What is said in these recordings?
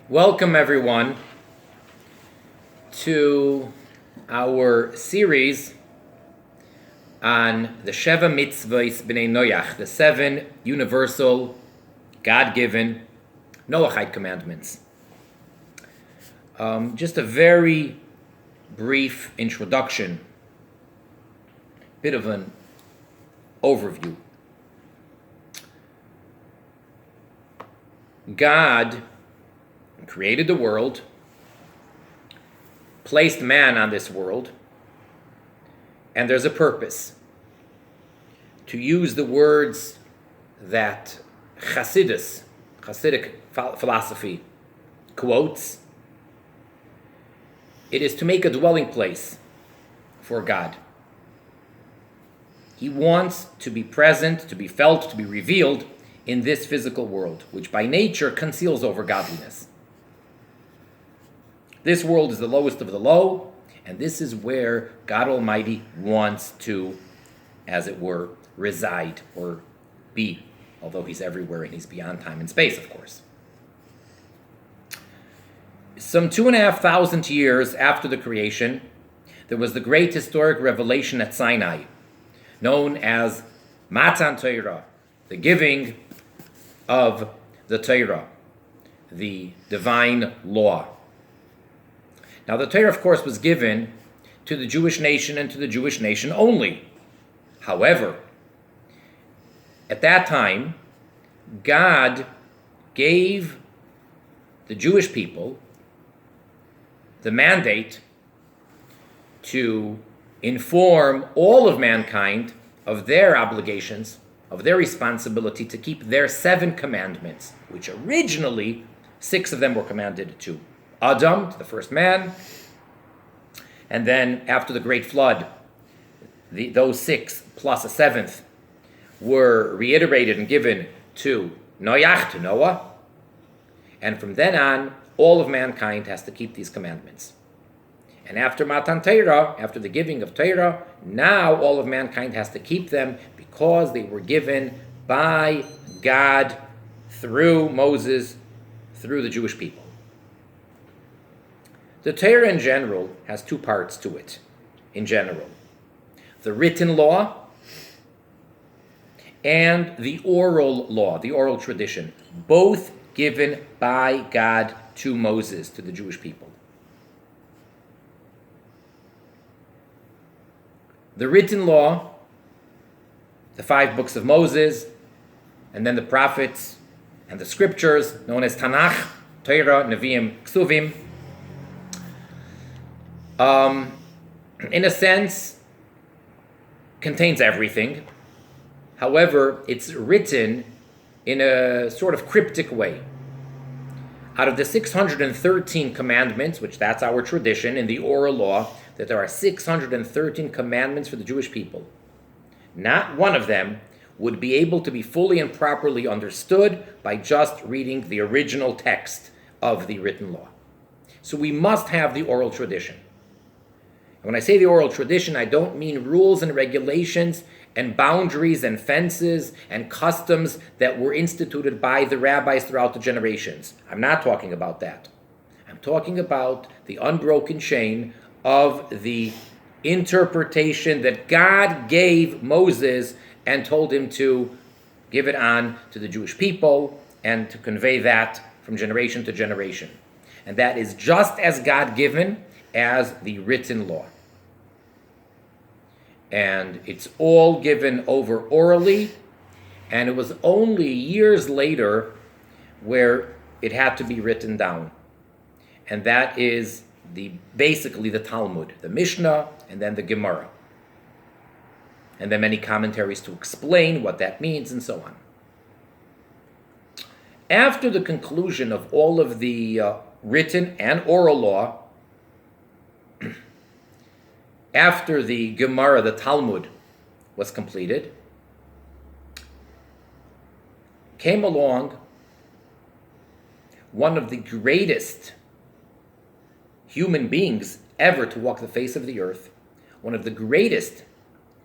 Welcome everyone to our series on the Sheva Mitzvahs B'nei Noach, the 7 universal, God-given Noahide commandments. Just a very brief introduction, bit of an overview. God created the world, placed man on this world, and there's a purpose. To use the words that Hasidic philosophy quotes, it is to make a dwelling place for God. He wants to be present, to be felt, to be revealed in this physical world, which by nature conceals over godliness. This world is the lowest of the low, and this is where God Almighty wants to, as it were, reside or be, although He's everywhere and He's beyond time and space, of course. Some 2,500 years after the creation, there was the great historic revelation at Sinai, known as Matan Torah, the giving of the Torah, the divine law. Now, the Torah, of course, was given to the Jewish nation and to the Jewish nation only. However, at that time, God gave the Jewish people the mandate to inform all of mankind of their obligations, of their responsibility to keep their 7 commandments, which originally 6 of them were commanded to Adam, to the first man, and then after the great flood, those 6 plus a 7th were reiterated and given to Noach, to Noah, and from then on, all of mankind has to keep these commandments. And after Matan Torah, after the giving of Torah, now all of mankind has to keep them because they were given by God through Moses, through the Jewish people. The Torah in general has 2 parts to it, in general. The written law and the oral law, the oral tradition, both given by God to Moses, to the Jewish people. The written law, the 5 books of Moses, and then the prophets and the scriptures, known as Tanakh, Torah, Nevi'im, Ksuvim, in a sense, contains everything. However, it's written in a sort of cryptic way. Out of the 613 commandments, which that's our tradition in the oral law, that there are 613 commandments for the Jewish people, not one of them would be able to be fully and properly understood by just reading the original text of the written law. So we must have the oral tradition. When I say the oral tradition, I don't mean rules and regulations and boundaries and fences and customs that were instituted by the rabbis throughout the generations. I'm not talking about that. I'm talking about the unbroken chain of the interpretation that God gave Moses and told him to give it on to the Jewish people and to convey that from generation to generation. And that is just as God-given as the written law. And it's all given over orally, and it was only years later where it had to be written down. And that is basically the Talmud, the Mishnah, and then the Gemara. And then many commentaries to explain what that means and so on. After the conclusion of all of the written and oral law, after the Gemara, the Talmud, was completed, came along one of the greatest human beings ever to walk the face of the earth, one of the greatest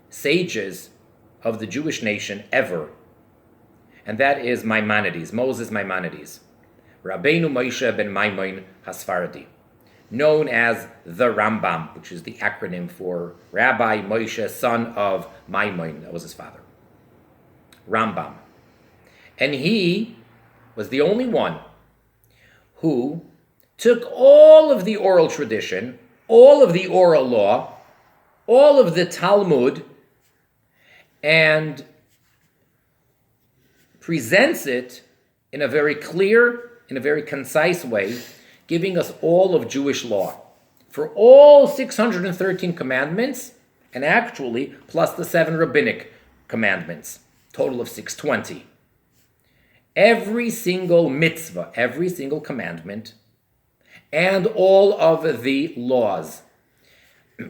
sages of the Jewish nation ever, and that is Maimonides, Moses Maimonides. Rabbeinu Moshe ben Maimon HaSfaradi, known as the Rambam, which is the acronym for Rabbi Moshe, son of Maimon. That was his father. Rambam. And he was the only one who took all of the oral tradition, all of the oral law, all of the Talmud, and presents it in a very clear, in a very concise way, giving us all of Jewish law for all 613 commandments, and actually plus the 7 rabbinic commandments, total of 620. Every single mitzvah, every single commandment, and all of the laws.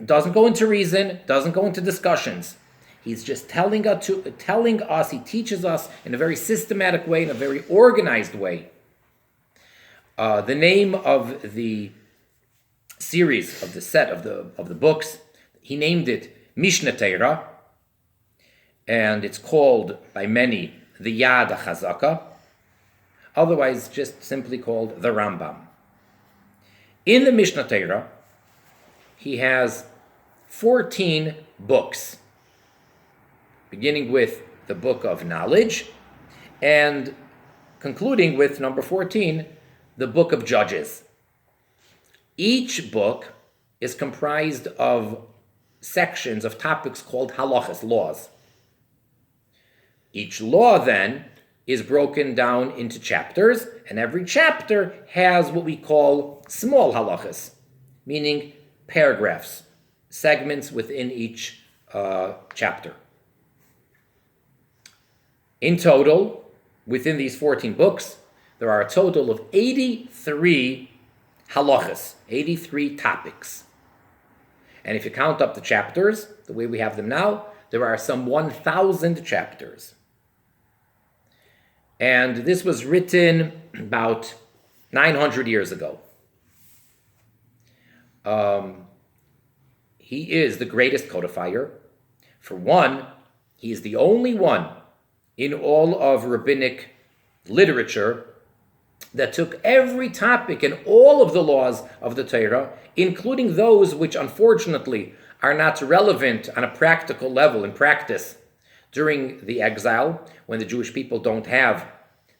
Doesn't go into reason, doesn't go into discussions. He's just telling us, he teaches us in a very systematic way, in a very organized way. The name of the series, of the set of the books, he named it Mishnah Torah, and it's called by many the Yad HaChazaka, otherwise just simply called the Rambam. In the Mishnah Torah, he has 14 books, beginning with the book of knowledge and concluding with number 14, the book of Judges. Each book is comprised of sections of topics called halachas, laws. Each law then is broken down into chapters, and every chapter has what we call small halachas, meaning paragraphs, segments within each chapter. In total, within these 14 books, there are a total of 83 halachas, 83 topics. And if you count up the chapters, the way we have them now, there are some 1,000 chapters. And this was written about 900 years ago. He is the greatest codifier. For one, he is the only one in all of rabbinic literature that took every topic and all of the laws of the Torah, including those which unfortunately are not relevant on a practical level in practice during the exile, when the Jewish people don't have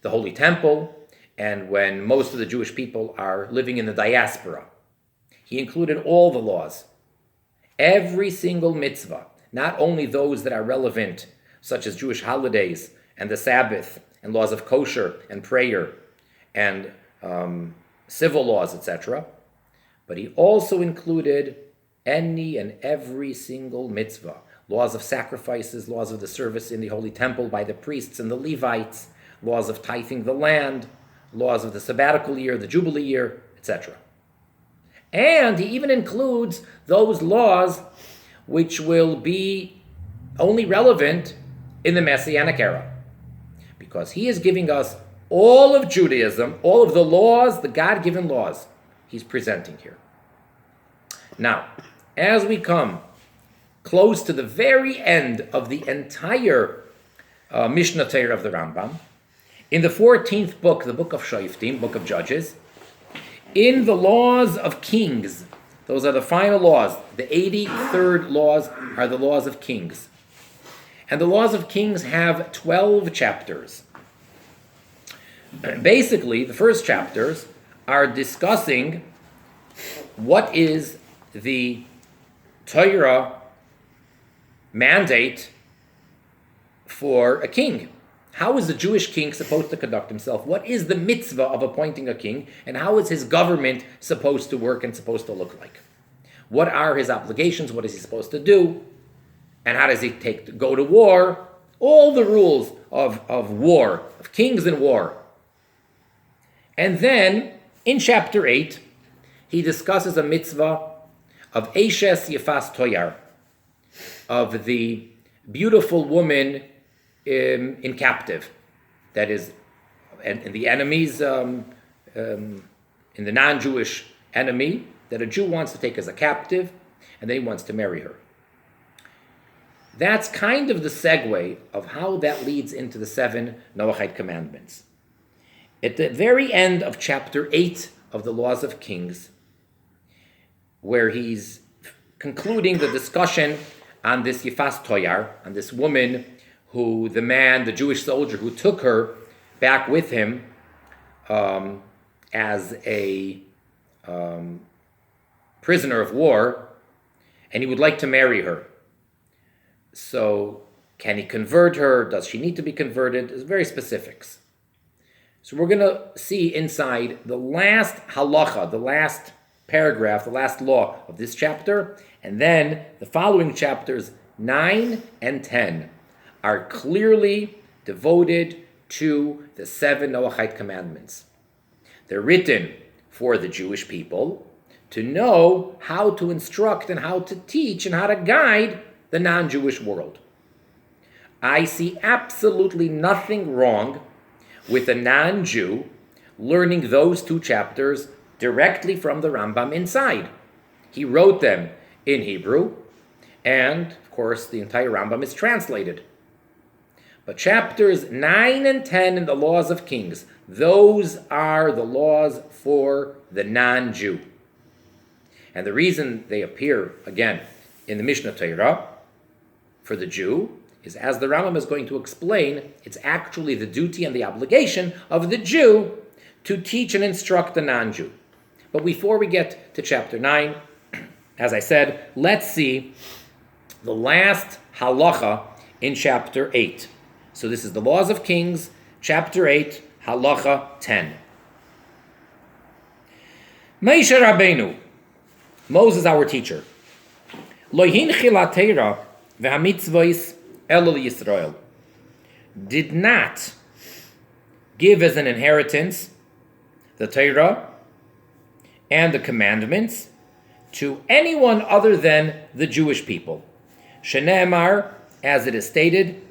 the Holy Temple, and when most of the Jewish people are living in the diaspora. He included all the laws, every single mitzvah, not only those that are relevant, such as Jewish holidays and the Sabbath and laws of kosher and prayer and civil laws, etc., but he also included any and every single mitzvah, laws of sacrifices, laws of the service in the Holy Temple by the priests and the Levites, laws of tithing the land, laws of the sabbatical year, the Jubilee year, etc. And he even includes those laws which will be only relevant in the Messianic era, because he is giving us all of Judaism, all of the laws, the God-given laws, he's presenting here. Now, as we come close to the very end of the entire Mishnah Torah of the Rambam, in the 14th book, the book of Shoftim, book of Judges, in the laws of kings, those are the final laws, the 83rd laws are the laws of kings. And the laws of kings have 12 chapters. Basically, the first chapters are discussing what is the Torah mandate for a king. How is the Jewish king supposed to conduct himself? What is the mitzvah of appointing a king? And how is his government supposed to work and supposed to look like? What are his obligations? What is he supposed to do? And how does he go to war? All the rules of war, of kings and war. And then, in chapter 8, he discusses a mitzvah of Eshes Yefas Toyar, of the beautiful woman in captive, that is, and the enemies, in the non-Jewish enemy, that a Jew wants to take as a captive, and then he wants to marry her. That's kind of the segue of how that leads into the 7 Noahide commandments. At the very end of chapter 8 of the Laws of Kings, where he's concluding the discussion on this Yifas Toyar, on this woman who the Jewish soldier who took her back with him as a prisoner of war, and he would like to marry her. So can he convert her? Does she need to be converted? There's very specifics. So we're going to see inside the last halacha, the last paragraph, the last law of this chapter, and then the following chapters 9 and 10 are clearly devoted to the 7 Noahide commandments. They're written for the Jewish people to know how to instruct and how to teach and how to guide the non-Jewish world. I see absolutely nothing wrong with a non-Jew learning those 2 chapters directly from the Rambam inside. He wrote them in Hebrew, and of course the entire Rambam is translated. But chapters 9 and 10 in the Laws of Kings, those are the laws for the non-Jew. And the reason they appear, again, in the Mishnah Torah for the Jew is, as the Rambam is going to explain, it's actually the duty and the obligation of the Jew to teach and instruct the non-Jew. But before we get to chapter 9, as I said, let's see the last halacha in chapter 8. So this is the Laws of Kings, chapter 8, halacha 10. Moshe Rabbeinu, Moses our teacher, lo hinchil ha-Torah v'ha-mitzvos elo Yisrael, did not give as an inheritance the Torah and the commandments to anyone other than the Jewish people. Shene'emar, as it is stated,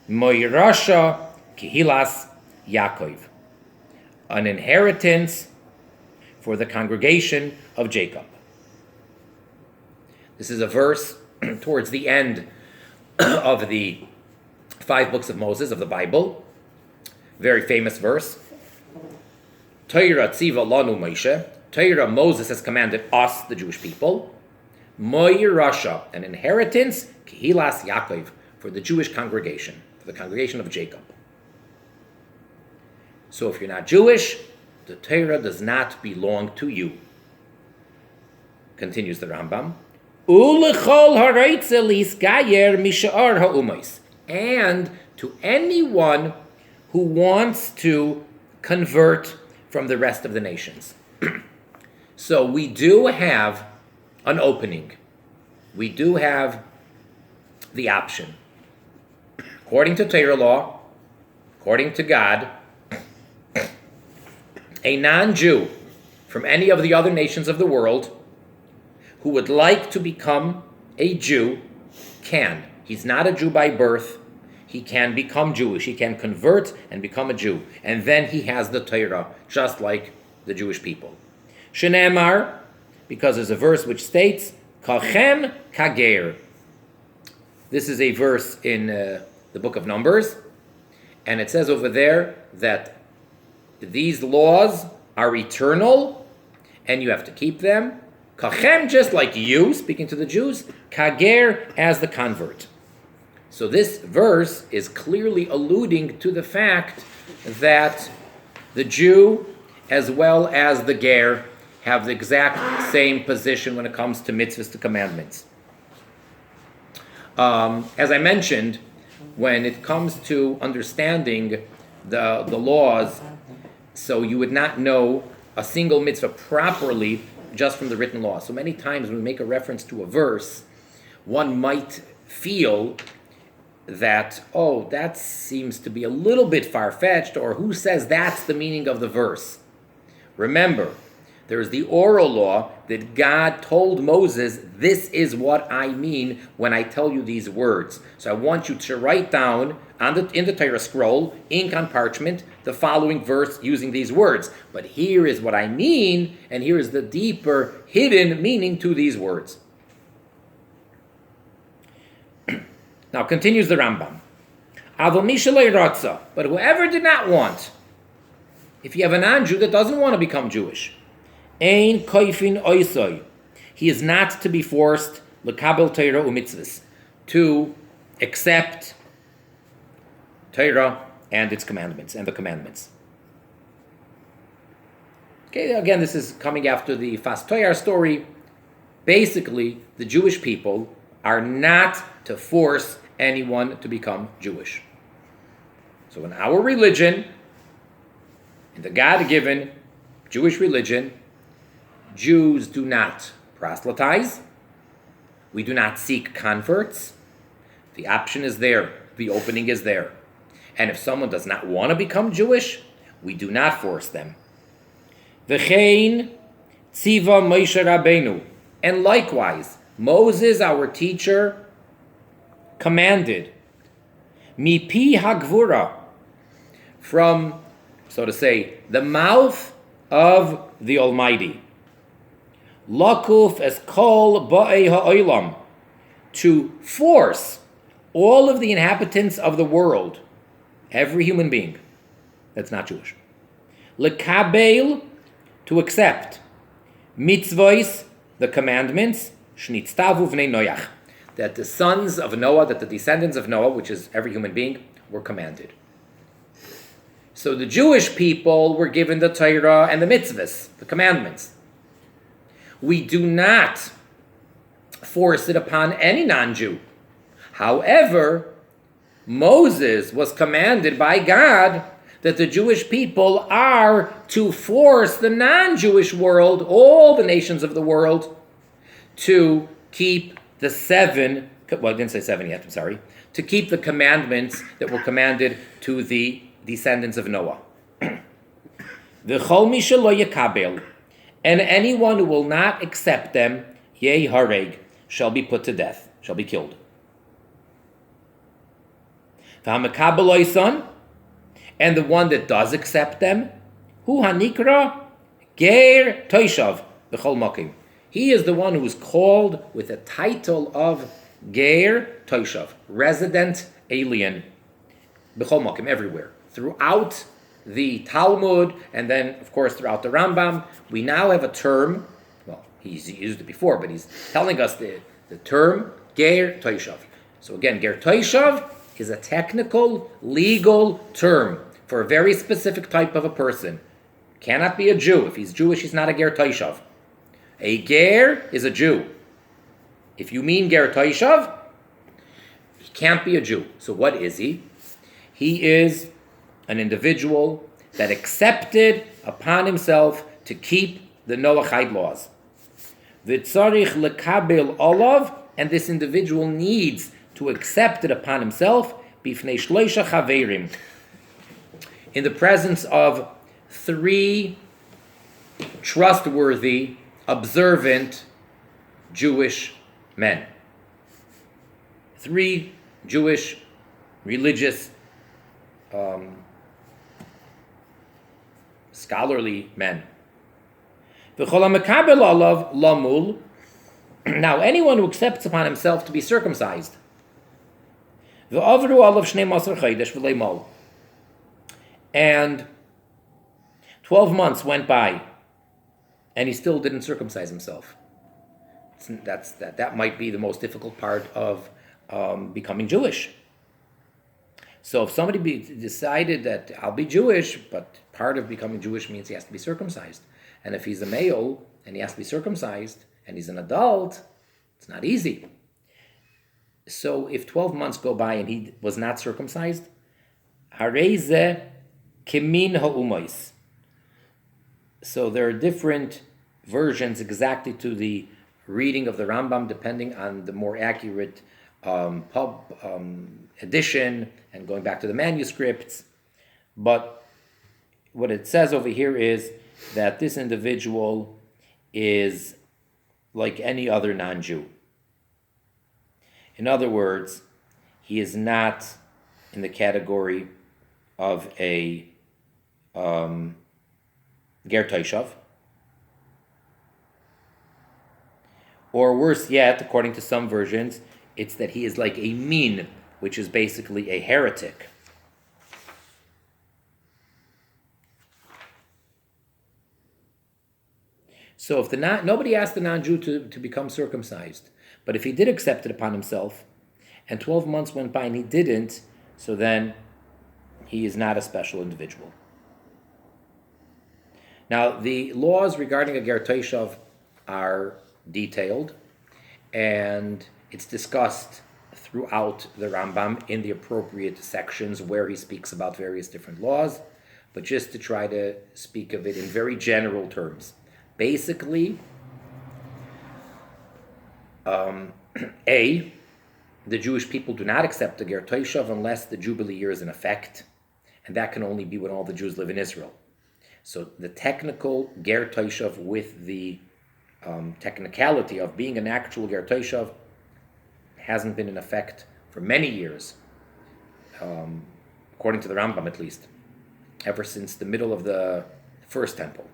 Moirasha Kehilas Yaakov, an inheritance for the congregation of Jacob. This is a verse towards the end of the 5 books of Moses, of the Bible. Very famous verse. Torah tziva lanu Moshe. Torah, Moses has commanded us, the Jewish people. Moirasha, an inheritance, Kehilas Yaakov, for the Jewish congregation, for the congregation of Jacob. So if you're not Jewish, the Torah does not belong to you. Continues the Rambam. And to anyone who wants to convert from the rest of the nations. So we do have an opening. We do have the option. According to Torah law, according to God, a non-Jew from any of the other nations of the world who would like to become a Jew can. He's not a Jew by birth. He can become Jewish. He can convert and become a Jew. And then he has the Torah, just like the Jewish people. Shene'emar, because there's a verse which states, Kachem kager. This is a verse in the book of Numbers. And it says over there that these laws are eternal and you have to keep them. Kachem, just like you, speaking to the Jews, kager, as the convert. So this verse is clearly alluding to the fact that the Jew as well as the ger have the exact same position when it comes to mitzvahs, to commandments. As I mentioned, when it comes to understanding the laws, so you would not know a single mitzvah properly just from the written law. So many times when we make a reference to a verse, one might feel that, oh, that seems to be a little bit far-fetched, or who says that's the meaning of the verse? Remember, there is the oral law that God told Moses, this is what I mean when I tell you these words. So I want you to write down in the Torah scroll, ink on parchment, the following verse using these words. But here is what I mean, and here is the deeper, hidden meaning to these words. Now continues the Rambam. But whoever did not want, If you have a non-Jew that doesn't want to become Jewish, ein koifin oisoi, he is not to be forced lekabel Torah u'mitzvahs, to accept Torah and its commandments and the commandments. Okay, again, this is coming after the Fas Toyar story. Basically, the Jewish people are not to force anyone to become Jewish. So in our religion, in the God-given Jewish religion, Jews do not proselytize. We do not seek converts. The option is there. The opening is there. And if someone does not want to become Jewish, we do not force them. V'chein tziva Moshe Rabbeinu. And likewise, Moses, our teacher, commanded, mipi hagvura, from, so to say, the mouth of the Almighty, lakuf es kol ba'ei ha'olam, to force all of the inhabitants of the world, every human being that's not Jewish, lekabel, to accept, mitzvos, the commandments, shnitztavu v'nei Noach, that the sons of Noah, that the descendants of Noah, which is every human being, were commanded. So the Jewish people were given the Torah and the mitzvahs, the commandments. We do not force it upon any non-Jew. However, Moses was commanded by God that the Jewish people are to force the non-Jewish world, all the nations of the world, to keep the seven, well, I didn't say seven yet, I'm sorry, to keep the commandments that were commanded to the descendants of Noah. V'chol mi shelo yakabel, and anyone who will not accept them, yeh hareg, shall be put to death, shall be killed. V'hamekabel oisan, and the one that does accept them, hu hanikra ger toishav b'chol makim. He is the one who is called with the title of ger toishav, resident alien, b'chol makim, everywhere. Throughout the Talmud, and then, of course, throughout the Rambam, we now have a term, well, he's used it before, but he's telling us the term ger toishav. So again, ger toishav is a technical, legal term for a very specific type of a person. Cannot be a Jew. If he's Jewish, he's not a ger toishav. A ger is a Jew. If you mean ger toishav, he can't be a Jew. So what is he? He is an individual that accepted upon himself to keep the Noahide laws. V'tzarich lekabel olav, and this individual needs to accept it upon himself, bifnei shloisha chaverim, in the presence of three trustworthy, observant Jewish men. Three Jewish religious scholarly men. V'chol ha'mekabel olav lamul. Now, anyone who accepts upon himself to be circumcised, v'avru olav shnei masar chodesh v'lei mol, and 12 months went by, and he still didn't circumcise himself. That might be the most difficult part of becoming Jewish. So if somebody decided that I'll be Jewish, but part of becoming Jewish means he has to be circumcised. And if he's a male and he has to be circumcised and he's an adult, it's not easy. So if 12 months go by and he was not circumcised, hareze kemin ha'umois. So there are different versions exactly to the reading of the Rambam, depending on the more accurate edition and going back to the manuscripts. But what it says over here is that this individual is like any other non-Jew. In other words, he is not in the category of a ger toishav, or worse yet, according to some versions, it's that he is like a min, which is basically a heretic. So if nobody asked the non-Jew to become circumcised, but if he did accept it upon himself, and 12 months went by and he didn't, so then he is not a special individual. Now, the laws regarding a ger toshav are detailed, and it's discussed throughout the Rambam in the appropriate sections where he speaks about various different laws, but just to try to speak of it in very general terms. Basically, the Jewish people do not accept the ger toshav unless the Jubilee year is in effect, and that can only be when all the Jews live in Israel. So the technical ger toshav with the technicality of being an actual ger toshav hasn't been in effect for many years, according to the Rambam at least, ever since the middle of the first temple.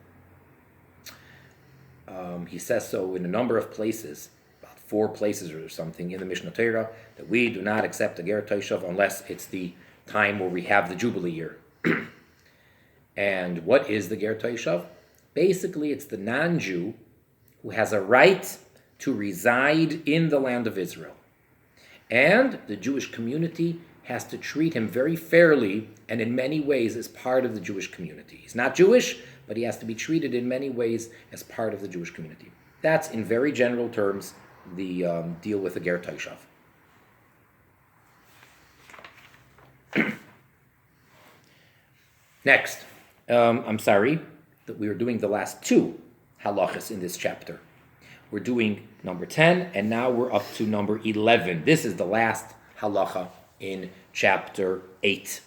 He says so in a number of places, about 4 places or something in the Mishnah Torah, that we do not accept the ger toshav unless it's the time where we have the Jubilee year. And what is the ger toshav? Basically, it's the non-Jew who has a right to reside in the land of Israel. And the Jewish community has to treat him very fairly and in many ways as part of the Jewish community. He's not Jewish, but he has to be treated in many ways as part of the Jewish community. That's, in very general terms, the deal with the ger toshav. Next, I'm sorry that we were doing the last 2 halachas in this chapter. We're doing number 10, and now we're up to number 11. This is the last halacha in chapter 8.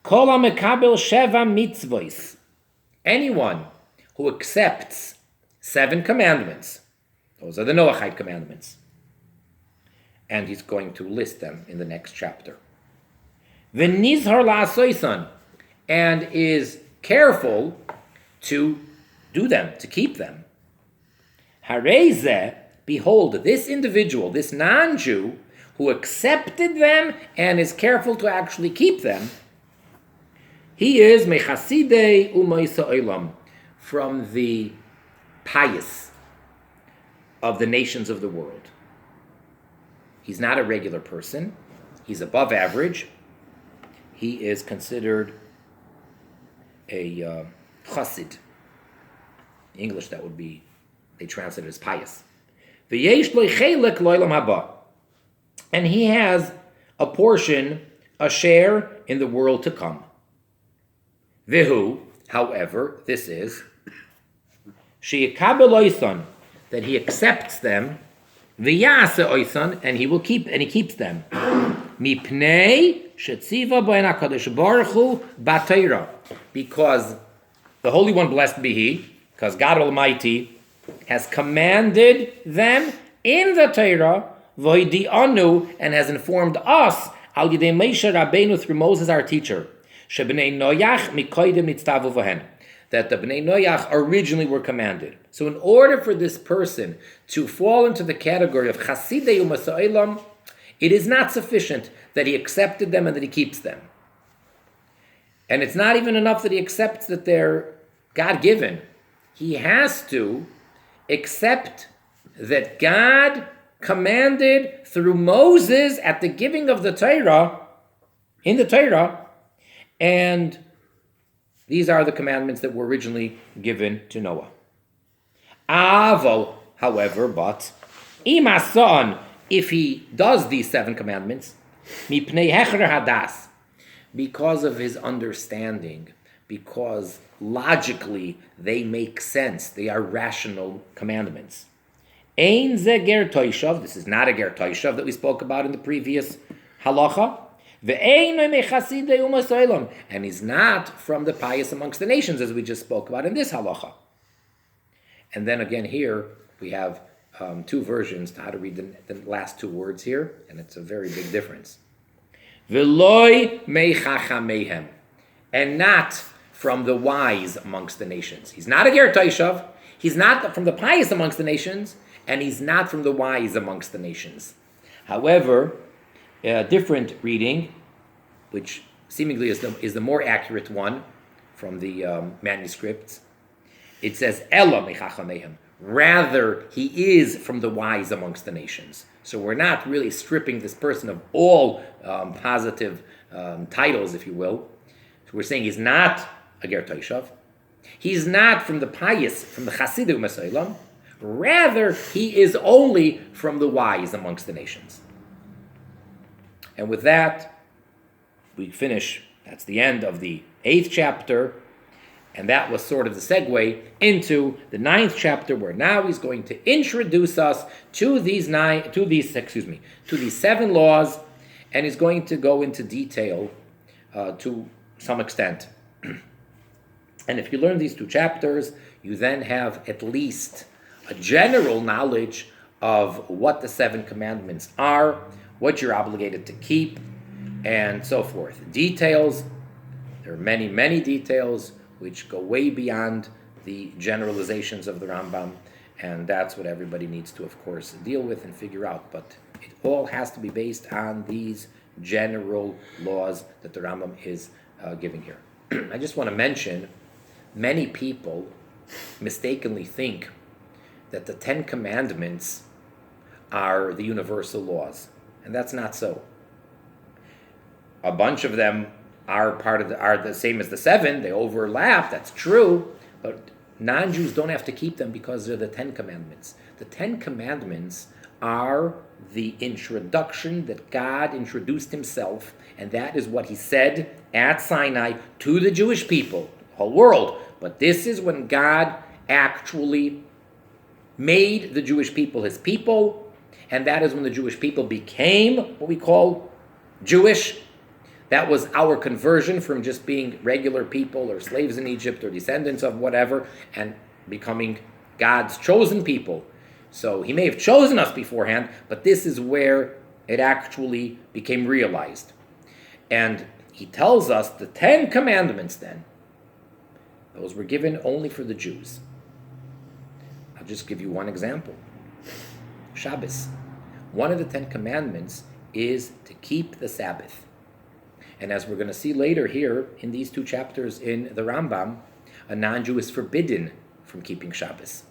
Kol ha-mekabel sheva mitzvos. Anyone who accepts 7 commandments, those are the Noahide commandments, and he's going to list them in the next chapter. V'nizhar la'asoisan, and is careful to do them, to keep them. Harezeh, behold, this individual, this non-Jew, who accepted them and is careful to actually keep them, he is mechasidei u'moisa olam, from the pious of the nations of the world. He's not a regular person. He's above average. He is considered a chassid. In English, that would be, they translate it as pious. V'yesh lo chelek lo'olam haba, and he has a portion, a share in the world to come. Vihu, however, this is she'ikabel oisan, that he accepts them, v'yase oisan, and he keeps them. Mipnei shetziva b'en HaKadosh Baruch Hu b'Torah, because the Holy One, blessed be He, because God Almighty has commanded them in the Torah, v'hidi'anu, and has informed us al yidei Moshe Rabbeinu, through Moses our teacher, shebnei Noach mikoydem nitztavu v'hen, that the Bnei Noach originally were commanded. So in order for this person to fall into the category of chasidei u'moisa olam, it is not sufficient that he accepted them and that he keeps them. And it's not even enough that he accepts that they're God-given. He has to accept that God commanded through Moses at the giving of the Torah, in the Torah, and these are the commandments that were originally given to Noah. Avo, however, but imason, if he does these 7 commandments, mipnei hecher hadas, because of his understanding, because logically they make sense, they are rational commandments. Ein ze ger toshav, this is not a ger toshav that we spoke about in the previous halacha. Ve'ein mechasidei u'moisa olam, and he's not from the pious amongst the nations, as we just spoke about in this halacha. And then again here we have 2 versions to how to read the last 2 words here, and it's a very big difference. V'loi meichachamehem, and not from the wise amongst the nations. He's not a ger toshav, he's not from the pious amongst the nations, and he's not from the wise amongst the nations. However, a different reading, which seemingly is the more accurate one from the manuscripts, it says Ela mechachamehem. Rather, he is from the wise amongst the nations. So we're not really stripping this person of all positive titles, if you will. So we're saying he's not a ger toishav. He's not from the pious, from the chasidim Masaylam. Rather, he is only from the wise amongst the nations. And with that, we finish. That's the end of the 8th chapter. And that was sort of the segue into the 9th chapter, where now he's going to introduce us to these 7 laws, and he's going to go into detail to some extent. And if you learn these 2 chapters, you then have at least a general knowledge of what the 7 commandments are, what you're obligated to keep, and so forth. Details, there are many, many details which go way beyond the generalizations of the Rambam, and that's what everybody needs to, of course, deal with and figure out. But it all has to be based on these general laws that the Rambam is giving here. I just want to mention, many people mistakenly think that the 10 commandments are the universal laws, and that's not so. A bunch of them are the same as the 7. They overlap. That's true, but non-Jews don't have to keep them because they're the 10 commandments. The 10 commandments are the introduction that God introduced himself, and that is what he said at Sinai to the Jewish people, the whole world. But this is when God actually made the Jewish people his people, and that is when the Jewish people became what we call Jewish. That was our conversion from just being regular people or slaves in Egypt or descendants of whatever and becoming God's chosen people. So he may have chosen us beforehand, but this is where it actually became realized. And he tells us the 10 commandments then, those were given only for the Jews. I'll just give you one example. Shabbos. One of the 10 commandments is to keep the Sabbath. And as we're going to see later here in these 2 chapters in the Rambam, a non-Jew is forbidden from keeping Shabbos.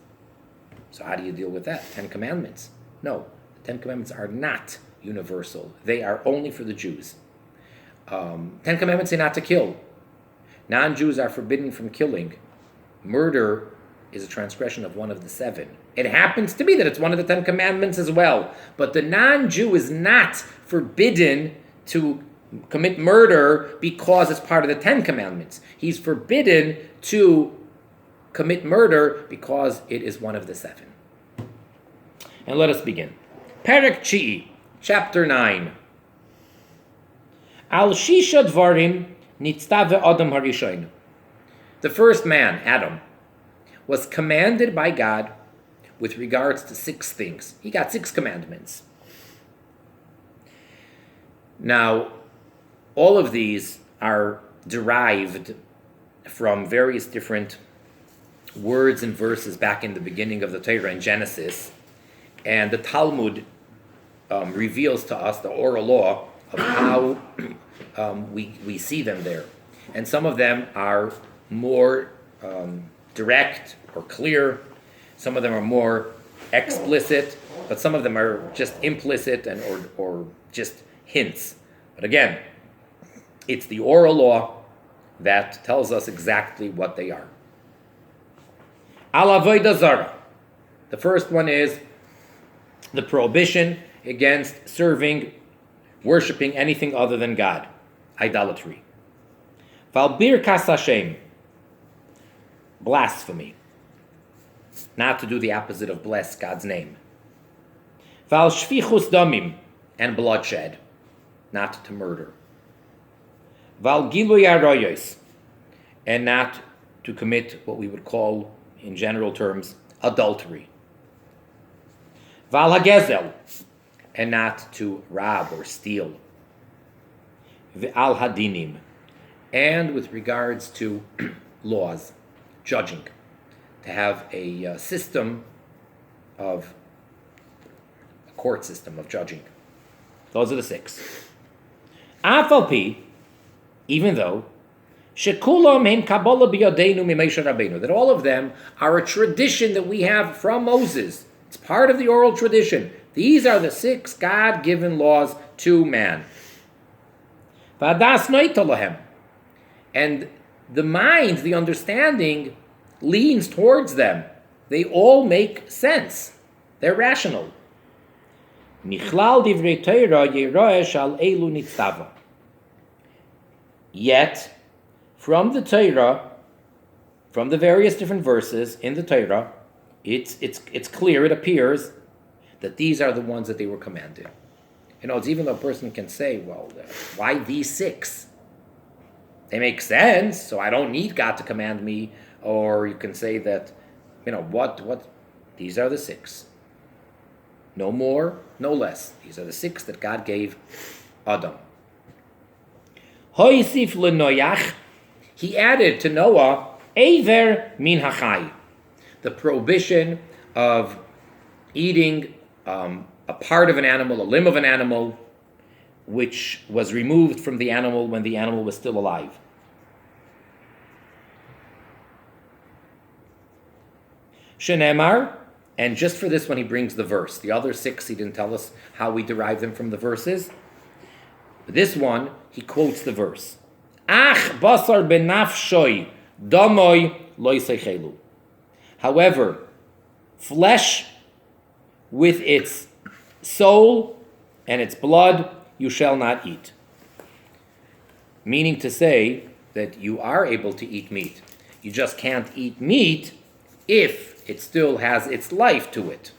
So how do you deal with that? 10 commandments. No, the 10 commandments are not universal. They are only for the Jews. 10 commandments say not to kill. Non-Jews are forbidden from killing. Murder is a transgression of one of the 7. It happens to be that it's one of the 10 commandments as well. But the non-Jew is not forbidden to commit murder because it's part of the 10 commandments. He's forbidden to commit murder because it is one of the 7. And let us begin. Perek Chi'i, chapter 9. Al Shisha Dvarim Nitztave Adam Harishoin. The first man, Adam, was commanded by God with regards to 6 things. He got 6 commandments. Now, all of these are derived from various different words and verses back in the beginning of the Torah in Genesis, and the Talmud reveals to us the oral law of how we see them there. And some of them are more direct or clear, some of them are more explicit, but some of them are just implicit and or just hints. But again, it's the oral law that tells us exactly what they are. Al avodah zara. The first one is the prohibition against serving, worshiping anything other than God. Idolatry. Val birkas Hashem. Blasphemy. Not to do the opposite of bless God's name. Val shvichus damim. And bloodshed. Not to murder. Val giluy arayos, and not to commit what we would call, in general terms, adultery. Val hagezel, and not to rob or steal. V'al hadinim, and with regards to laws, judging, to have a system of, a court system of judging. Those are the 6. Afal pi, even though Shekulam hem Kabbalah biyadeinu mimoshe Rabbeinu. That all of them are a tradition that we have from Moses. It's part of the oral tradition. These are the 6 God-given laws to man. V'adas noita lahem. And the mind, the understanding, leans towards them. They all make sense. They're rational. Michlal divrei Torah yeroeh shal elu nitztava. Yet, from the Torah, from the various different verses in the Torah, it's clear, it appears, that these are the ones that they were commanded. It's even though a person can say, well, why these 6? They make sense, so I don't need God to command me. Or you can say that, what? These are the 6. No more, no less. These are the 6 that God gave Adam. Hoisif leNoach, he added to Noah, Eiver min hachai, the prohibition of eating a part of an animal, a limb of an animal, which was removed from the animal when the animal was still alive. Shenemar, and just for this one he brings the verse. The other 6 he didn't tell us how we derive them from the verses. But this one he quotes the verse. Ach basar benafshoi damoy loy seichelu. However, flesh with its soul and its blood you shall not eat. Meaning to say that you are able to eat meat. You just can't eat meat if it still has its life to it.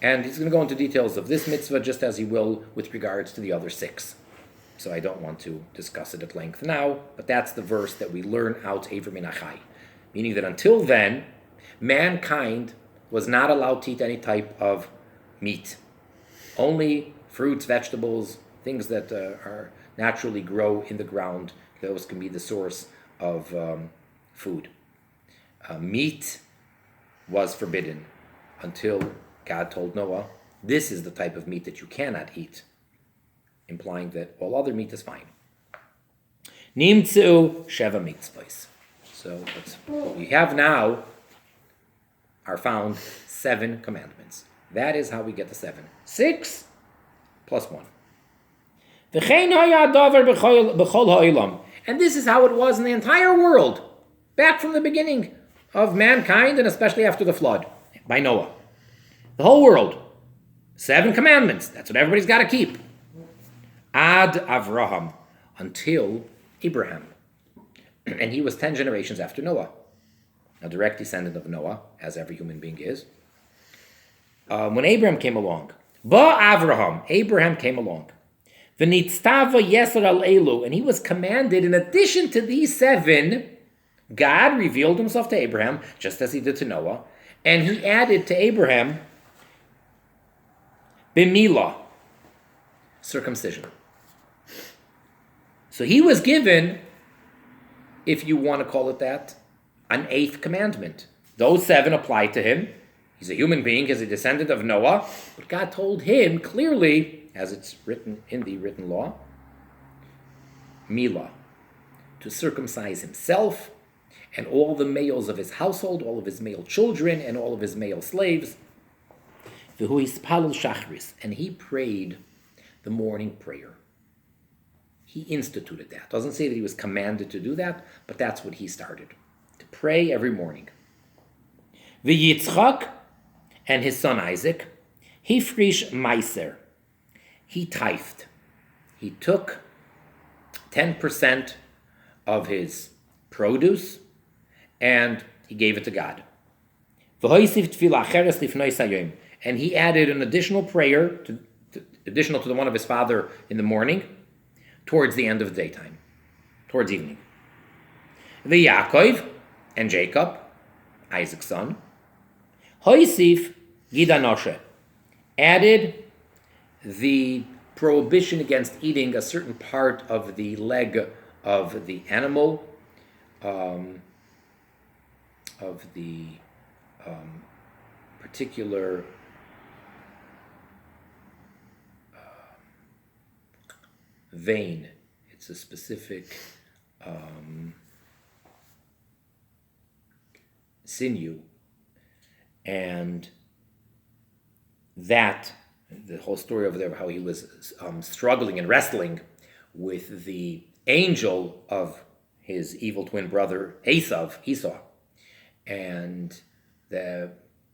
And he's going to go into details of this mitzvah just as he will with regards to the other 6. So I don't want to discuss it at length now, but that's the verse that we learn out Eiver min hachai. Meaning that until then, mankind was not allowed to eat any type of meat. Only fruits, vegetables, things that are naturally grow in the ground. Those can be the source of food. Meat was forbidden until God told Noah, this is the type of meat that you cannot eat, implying that all other meat is fine. Nimtzu sheva mitzvahs. So what we have now are found 7 commandments. That is how we get the 7. 6 plus 1. And this is how it was in the entire world, back from the beginning of mankind, and especially after the flood, by Noah. The whole world. 7 commandments. That's what everybody's got to keep. Ad Avraham, until Abraham. And he was 10 generations after Noah. A direct descendant of Noah, as every human being is. When Abraham came along, Abraham came along. V'nitztava yeser al elu, and he was commanded, in addition to these 7, God revealed himself to Abraham, just as he did to Noah, and he added to Abraham b'milah, circumcision. So he was given, if you want to call it that, an 8th commandment. Those 7 apply to him. He's a human being, he's a descendant of Noah, but God told him clearly, as it's written in the written law, milah, to circumcise himself and all the males of his household, all of his male children, and all of his male slaves. V'hu hispalel shachris, and he prayed the morning prayer. He instituted that. Doesn't say that he was commanded to do that, but that's what he started, to pray every morning. V'yitzchak, and his son Isaac, hifrish meiser, he tithed. He took 10% of his produce and he gave it to God. And he added an additional prayer, additional to the one of his father in the morning, towards the end of the daytime, towards evening. The Yaakov and Jacob, Isaac's son, Hoisif Gidanoshe, added the prohibition against eating a certain part of the leg of the animal, of the particular vein. It's a specific sinew, and that, the whole story over there of how he was struggling and wrestling with the angel of his evil twin brother Esau, and the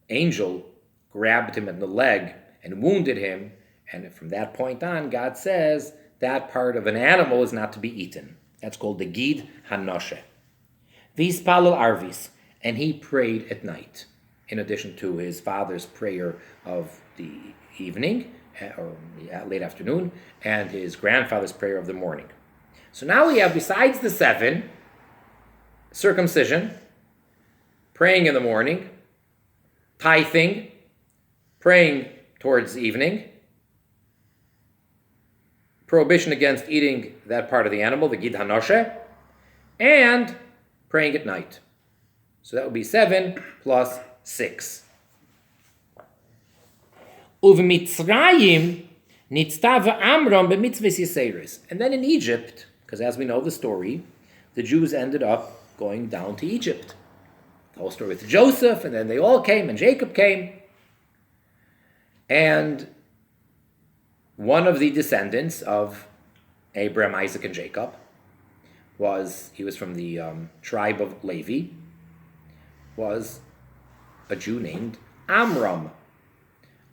angel grabbed him in the leg and wounded him, and from that point on, God says that part of an animal is not to be eaten. That's called the Gid Hanoshe. Vispalel Arvis, and he prayed at night, in addition to his father's prayer of the evening, or late afternoon, and his grandfather's prayer of the morning. So now we have, besides the 7, circumcision, praying in the morning, tithing, praying towards evening, prohibition against eating that part of the animal, the Gid Hanoshe, and praying at night. So that would be 7 plus 6. Uv'mitzrayim nitztava Amram b'mitzvahs Yiseiris. And then in Egypt, because as we know the story, the Jews ended up going down to Egypt. The whole story with Joseph, and then they all came, and Jacob came. And one of the descendants of Abraham, Isaac, and Jacob he was from the tribe of Levi, was a Jew named Amram.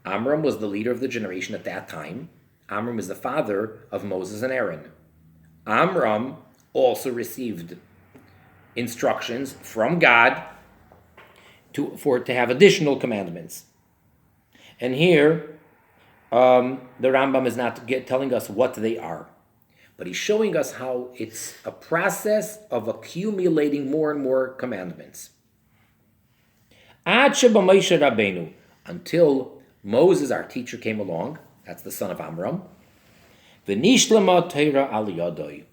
Amram was the leader of the generation at that time. Amram is the father of Moses and Aaron. Amram also received instructions from God to have additional commandments. And here, the Rambam is not telling us what they are, but he's showing us how it's a process of accumulating more and more commandments. Until Moses, our teacher, came along. That's the son of Amram. V'nishlama Torah al yadoi,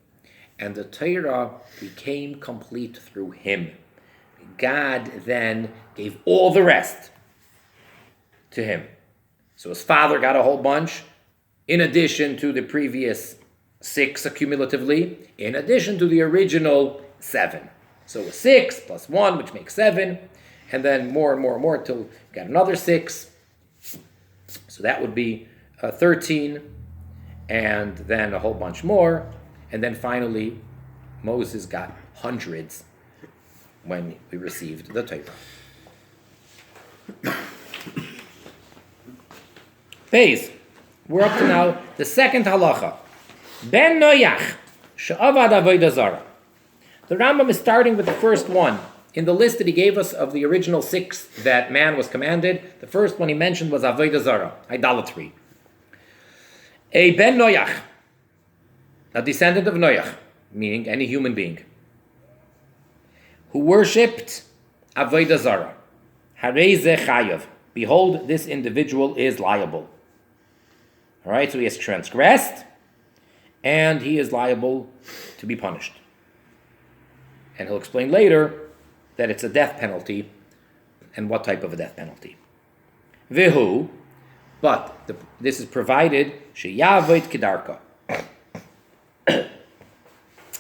and the Torah became complete through him. God then gave all the rest to him. So his father got a whole bunch, in addition to the previous 6 accumulatively, in addition to the original 7. So it was 6 plus 1, which makes 7, and then more and more and more till got another 6. So that would be 13, and then a whole bunch more, and then finally Moses got hundreds when we received the Torah. Phase. We're up to now the second halacha. Ben Noach she'avad avodah zarah. The Rambam is starting with the first one. In the list that he gave us of the original 6 that man was commanded, the first one he mentioned was avodah zarah, idolatry. A ben Noach, a descendant of Noach, meaning any human being, who worshipped avodah zarah. Harei ze chayav. Behold, this individual is liable. All right, so he has transgressed, and he is liable to be punished. And he'll explain later that it's a death penalty, and what type of a death penalty. Vihu, but this is provided sheyavod kedarka,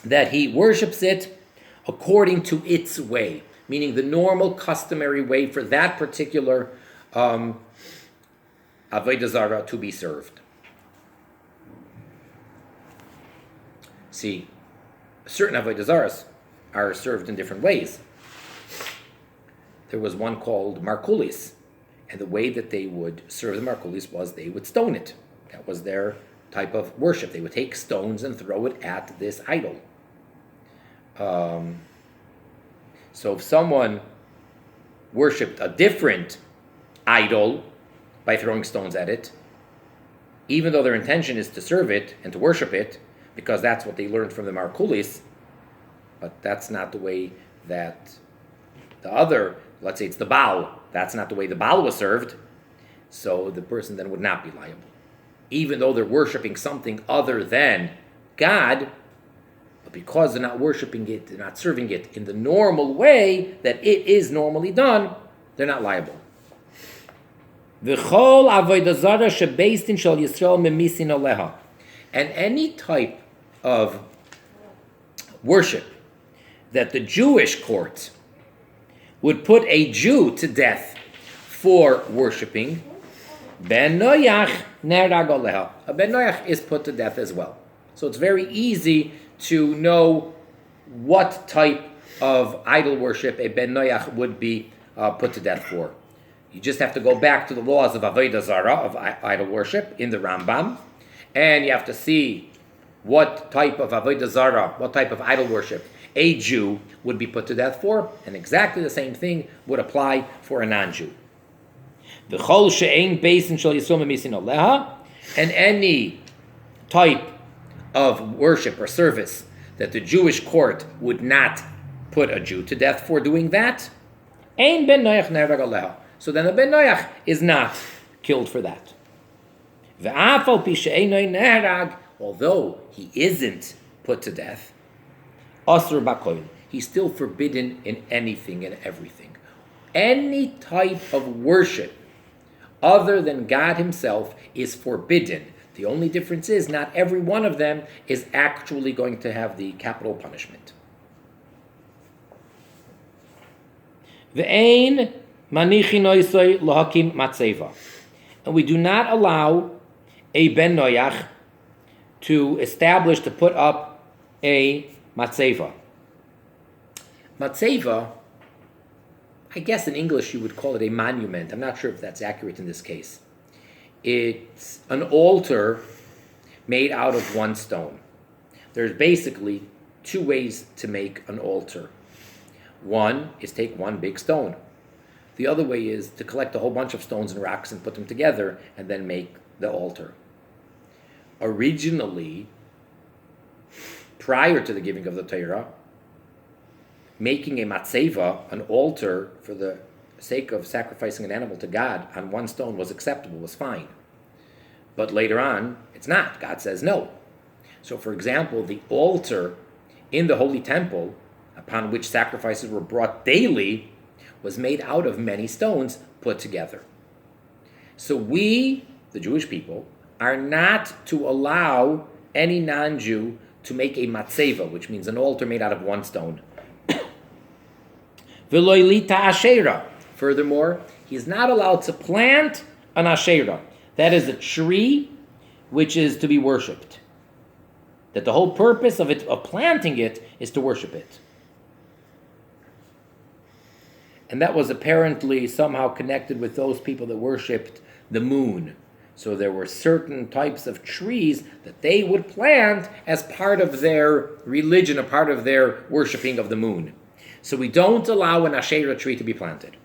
that he worships it according to its way, meaning the normal, customary way for that particular avodah zarah to be served. See, certain avodah zarahs are served in different ways. There was one called markulis, and the way that they would serve the markulis was they would stone it. That was their type of worship. They would take stones and throw it at this idol. So if someone worshipped a different idol by throwing stones at it, even though their intention is to serve it and to worship it, because that's what they learned from the markulis, but that's not the way that the other, let's say it's the Baal, that's not the way the Baal was served, so the person then would not be liable. Even though they're worshiping something other than God, but because they're not worshiping it, they're not serving it in the normal way that it is normally done, they're not liable. V'chol avodah zarah shebeis din shel Yisrael memisin aleha. And any type of worship, that the Jewish court would put a Jew to death for worshiping, Ben Noach nerag aleha. A Ben Noach is put to death as well. So it's very easy to know what type of idol worship a Ben Noach would be put to death for. You just have to go back to the laws of Avodah Zarah, of idol worship, in the Rambam, and you have to see what type of Avodah Zarah, what type of idol worship a Jew would be put to death for, and exactly the same thing would apply for a non-Jew. V'chol she'ein beisin shel yisum misin aleha, and any type of worship or service that the Jewish court would not put a Jew to death for doing that, ein ben noach nerag aleha. So then a ben noach is not killed for that. Ve'af al pi she'ein nerag, although he isn't put to death, asur b'koil, he's still forbidden in anything and everything. Any type of worship other than God himself is forbidden. The only difference is not every one of them is actually going to have the capital punishment. Ve'ein manichi noisoi lahakim matzeva. And we do not allow a ben noach to establish, to put up a matzeva. Matzeva, I guess in English you would call it a monument. I'm not sure if that's accurate in this case. It's an altar made out of one stone. There's basically two ways to make an altar. One is take one big stone. The other way is to collect a whole bunch of stones and rocks and put them together and then make the altar. Originally, prior to the giving of the Torah, making a matzeva, an altar for the sake of sacrificing an animal to God on one stone was acceptable, was fine. But later on, it's not. God says no. So for example, the altar in the Holy Temple, upon which sacrifices were brought daily, was made out of many stones put together. So we, the Jewish people, are not to allow any non-Jew to make a matzeva, which means an altar made out of one stone. V'loilita asherah. Furthermore, he is not allowed to plant an asherah. That is a tree which is to be worshipped. That the whole purpose of planting it, is to worship it. And that was apparently somehow connected with those people that worshipped the moon. So there were certain types of trees that they would plant as part of their religion, a part of their worshipping of the moon. So we don't allow an Asherah tree to be planted.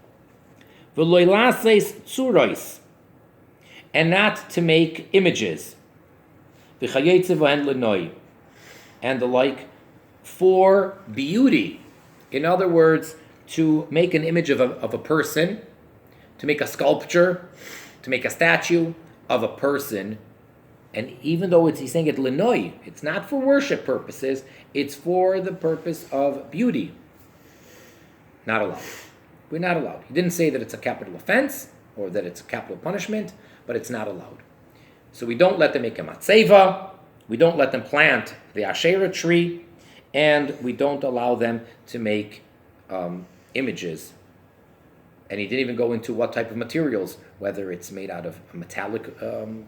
And not to make images. And the like, for beauty. In other words, to make an image of a person, to make a sculpture, to make a statue of a person, and even though he's saying it lenoi, it's not for worship purposes, it's for the purpose of beauty. Not allowed. We're not allowed. He didn't say that it's a capital offense or that it's a capital punishment, but it's not allowed. So we don't let them make a matzeva, we don't let them plant the Asherah tree, and we don't allow them to make images. And he didn't even go into what type of materials, whether it's made out of a metallic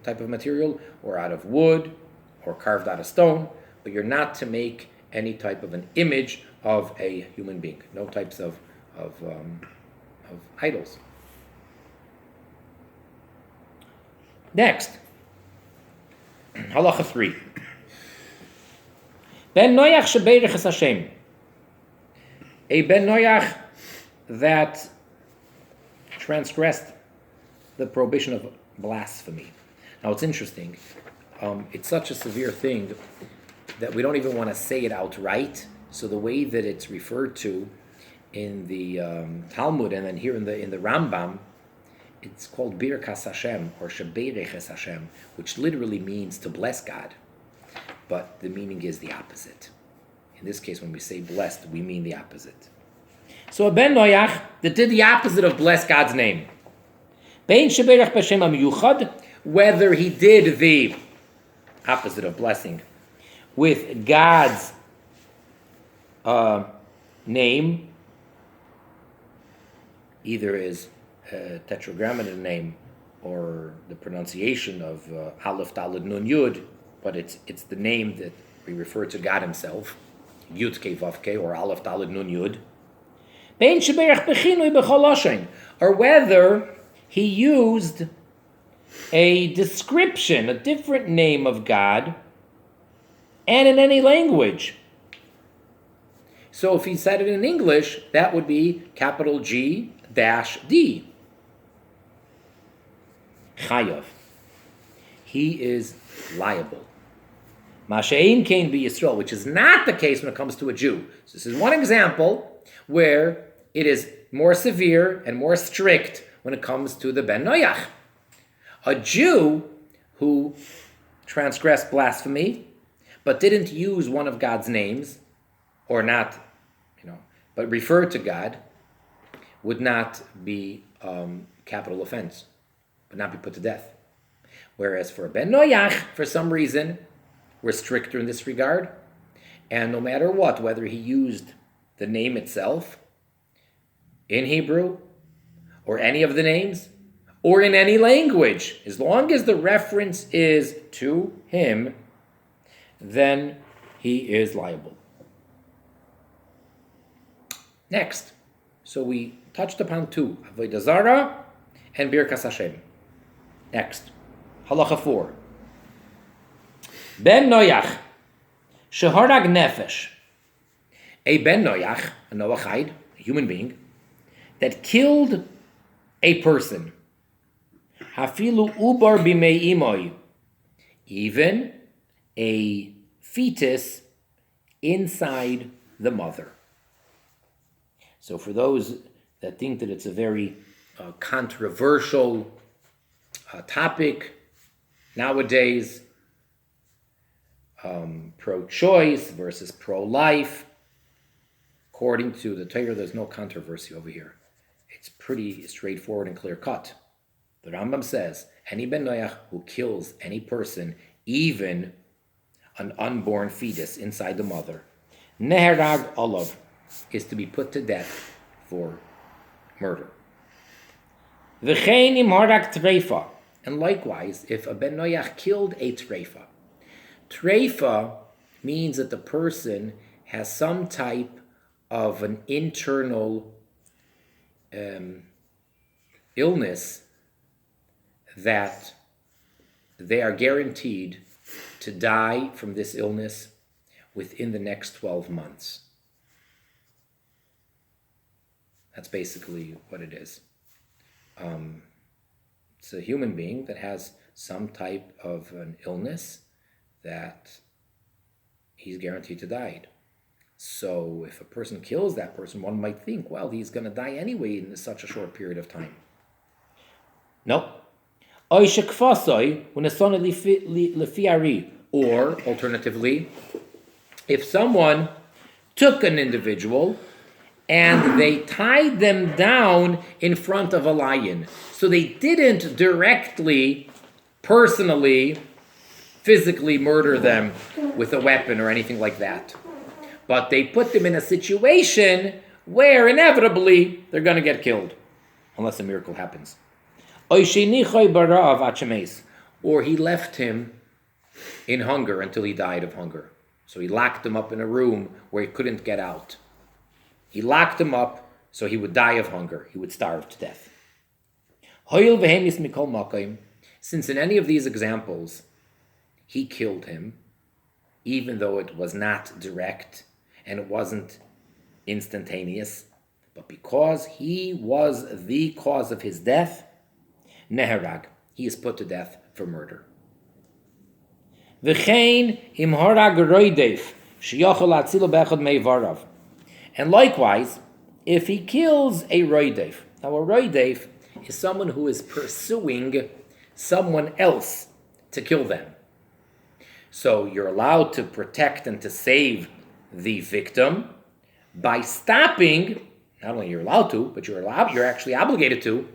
type of material, or out of wood, or carved out of stone, but you're not to make any type of an image of a human being. No types of idols. Next, halacha 3. Ben noach shebeirech es Hashem. A ben noach that transgressed the prohibition of blasphemy. Now it's interesting. It's such a severe thing that we don't even want to say it outright. So the way that it's referred to in the Talmud and then here in the Rambam, it's called Birkas Hashem or Shebeirech Hashem, which literally means to bless God. But the meaning is the opposite. In this case, when we say blessed, we mean the opposite. So a ben noach that did the opposite of bless God's name. Bein shebeirech b'shem hamiyuchad, whether he did the opposite of blessing with God's name either is a tetragrammaton name or the pronunciation of Aleph Daled Nun Yud, but it's the name that we refer to God Himself, Yud Kei Vav Kei, or Aleph Daled Nun Yud. Or whether he used a description, a different name of God, and in any language. So if he said it in English, that would be capital G dash D. Chayav. He is liable. Masha'in Kain be Yisrael, which is not the case when it comes to a Jew. So this is one example where it is more severe and more strict when it comes to the Ben Noach. A Jew who transgressed blasphemy, but didn't use one of God's names, or not, but referred to God, would not be capital offense, would not be put to death. Whereas for a Ben Noach, for some reason, we're stricter in this regard, and no matter what, whether he used the name itself in Hebrew, or any of the names, or in any language, as long as the reference is to him, then he is liable. Next, so we touched upon two, Avodah Zarah and Birkas Hashem. Next, Halacha 4. Ben Noach, Sheharag Nefesh. A Ben Noach, a Noahide, a human being, that killed a person. Hafilu ubar bimei imoy. Even a fetus inside the mother. So for those that think that it's a very controversial topic nowadays, pro-choice versus pro-life, according to the Torah, there's no controversy over here. It's pretty straightforward and clear-cut. The Rambam says, any Ben Noach who kills any person, even an unborn fetus inside the mother, Neherag Olav, is to be put to death for murder. V'chein im harag treifa. And likewise, if a Ben Noach killed a treifa, treifa means that the person has some type of an internal illness that they are guaranteed to die from this illness within the next 12 months. That's basically what it is. It's a human being that has some type of an illness that he's guaranteed to die. So if a person kills that person, one might think, well, he's going to die anyway in such a short period of time. No. Or alternatively, if someone took an individual and they tied them down in front of a lion, so they didn't directly, personally, physically murder them with a weapon or anything like that, but they put them in a situation where inevitably they're going to get killed, unless a miracle happens. Or he left him in hunger until he died of hunger. So he locked him up in a room where he couldn't get out. He locked him up so he would die of hunger. He would starve to death. Since in any of these examples, he killed him, even though it was not direct and it wasn't instantaneous, but because he was the cause of his death, Neherag, he is put to death for murder. And likewise, if he kills a roidev, now a roidev is someone who is pursuing someone else to kill them. So you're allowed to protect and to save the victim by stopping, not only you're allowed to, but you're actually obligated to,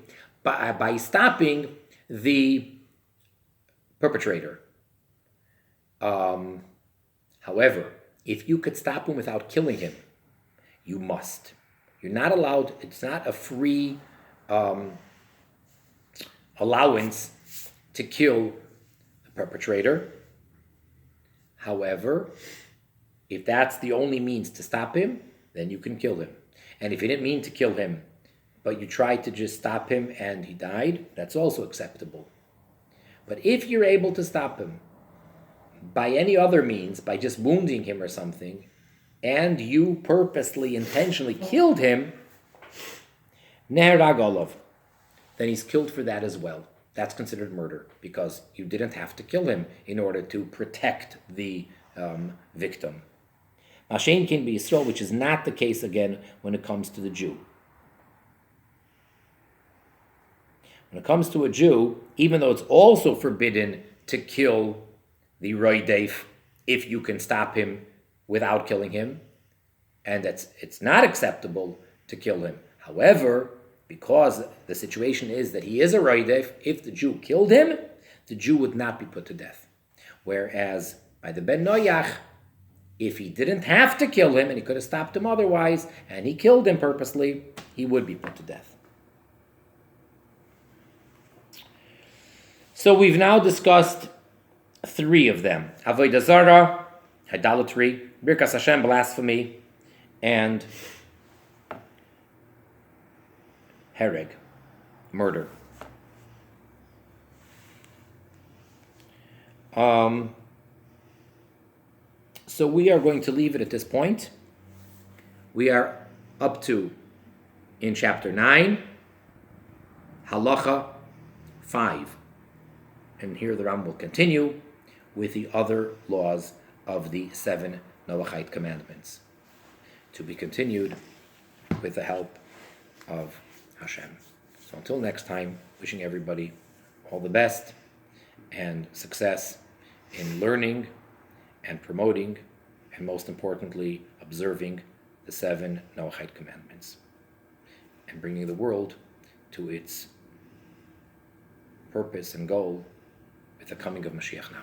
by stopping the perpetrator. However, if you could stop him without killing him, You must. You're not allowed, it's not a free allowance to kill the perpetrator. However, if that's the only means to stop him, then you can kill him. And if you didn't mean to kill him, but you tried to just stop him and he died, that's also acceptable. But if you're able to stop him by any other means, by just wounding him or something, and you purposely, intentionally killed him, Neherag Olav, then he's killed for that as well. That's considered murder, because you didn't have to kill him in order to protect the victim. Mashen can be Yisrael, which is not the case again when it comes to the Jew. When it comes to a Jew, even though it's also forbidden to kill the Roideif if you can stop him without killing him, and it's not acceptable to kill him. However, because the situation is that he is a Roideif, if the Jew killed him, the Jew would not be put to death. Whereas by the Ben Noyach, if he didn't have to kill him, and he could have stopped him otherwise, and he killed him purposely, he would be put to death. So we've now discussed 3 of them: Avodah Zarah, idolatry, Birkas Hashem, blasphemy, and hereg, murder. So we are going to leave it at this point. We are up to, in chapter 9, halacha 5. And here the Rambam will continue with the other laws of the 7 Noahide commandments, to be continued with the help of Hashem. So until next time, wishing everybody all the best and success in learning and promoting, and most importantly, observing the 7 Noahide commandments, and bringing the world to its purpose and goal with the coming of Mashiach now.